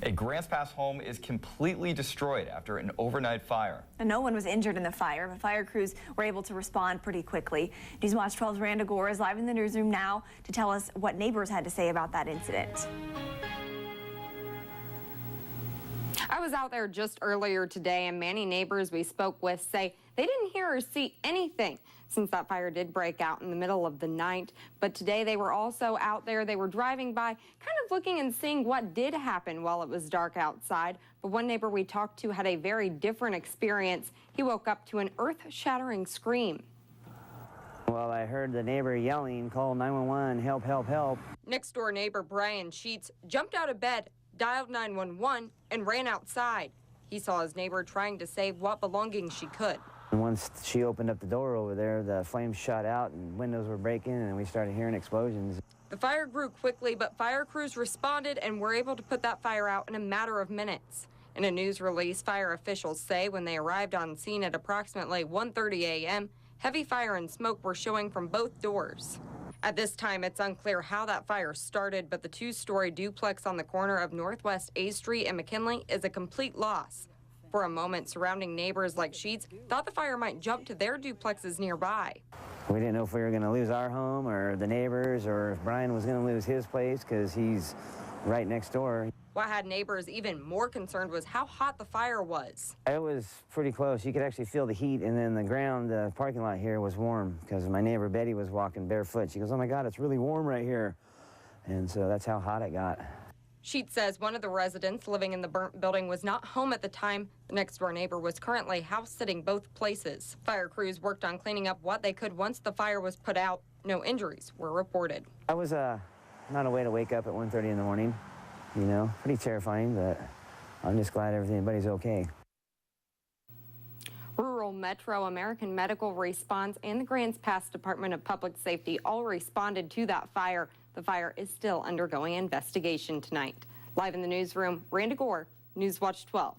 A Grants Pass home is completely destroyed after an overnight fire. And no one was injured in the fire. The fire crews were able to respond pretty quickly. Newswatch 12's Randa Gore is live in the newsroom now to tell us what neighbors had to say about that incident. I was out there just earlier today, and many neighbors we spoke with say they didn't hear or see anything since that fire did break out in the middle of the night. But today they were also out there. They were driving by, kind of looking and seeing what did happen while it was dark outside. But one neighbor we talked to had a very different experience. He woke up to an earth-shattering scream. Well, I heard the neighbor yelling, "Call 911, help, help, help." Next door neighbor Brian Sheets jumped out of bed, dialed 911, and ran outside. He saw his neighbor trying to save what belongings she could. And once she opened up the door over there, the flames shot out and windows were breaking and we started hearing explosions. The fire grew quickly, but fire crews responded and were able to put that fire out in a matter of minutes. In a news release, fire officials say when they arrived on scene at approximately 1:30 a.m., heavy fire and smoke were showing from both doors. At this time, it's unclear how that fire started, but the two-story duplex on the corner of Northwest A Street and McKinley is a complete loss. For a moment, surrounding neighbors like Sheets thought the fire might jump to their duplexes nearby. We didn't know if we were going to lose our home or the neighbors or if Brian was going to lose his place because he's right next door. What had neighbors even more concerned was how hot the fire was. It was pretty close. You could actually feel the heat, and then the ground, the parking lot here was warm because my neighbor Betty was walking barefoot. She goes, "Oh my God, it's really warm right here." And so that's how hot it got. Sheets says one of the residents living in the burnt building was not home at the time. The next door neighbor was currently house sitting both places. Fire crews worked on cleaning up what they could once the fire was put out. No injuries were reported. That was not a way to wake up at 1:30 in the morning. You know, pretty terrifying, but I'm just glad everybody's okay. Rural Metro, American Medical Response, and the Grants Pass Department of Public Safety all responded to that fire. The fire is still undergoing investigation tonight. Live in the newsroom, Randa Gore, Newswatch 12.